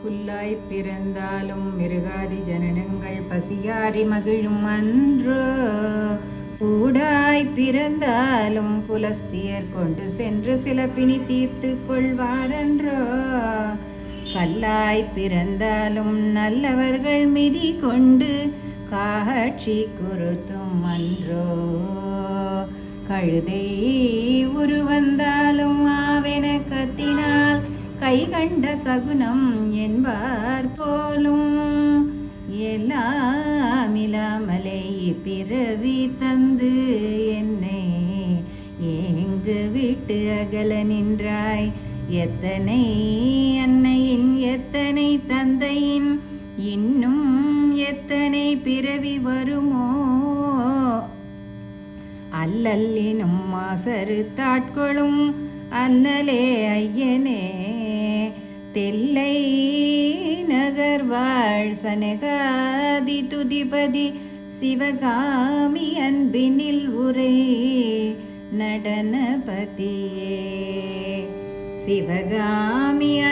புல்லாய் பிறந்தாலும் மிருகாதி ஜனனங்கள் பசியாரி மகிழும் அன்றோ. கூடாய் பிறந்தாலும் புலஸ்தியர் கொண்டு சென்று சில பிணி தீர்த்து கொள்வாரன்றோ. கல்லாய் பிறந்தாலும் நல்லவர்கள் மிதி கொண்டு காட்சி குறுத்தும் அன்றோ. கழுதை உருவந்தாலும் ஆவென கத்தினால் கை கண்ட சகுனம் என்பார் போலும். எல்லாம் இல்லாமலே பிறவி தந்து என்னை ஏங்கு விட்டு அகல நின்றாய். எத்தனை அன்னையின் எத்தனை தந்தையின் இன்னும் எத்தனை பிறவி வருமோ. அல்லல்லினும் மாசரு தாட்களும் அன்னலே ஐயனே. தெல்லை நகர்வாழ் சனகாதி துதிபதி சிவகாமி அன்பினில் உரை நடனபதியே. சிவகாமி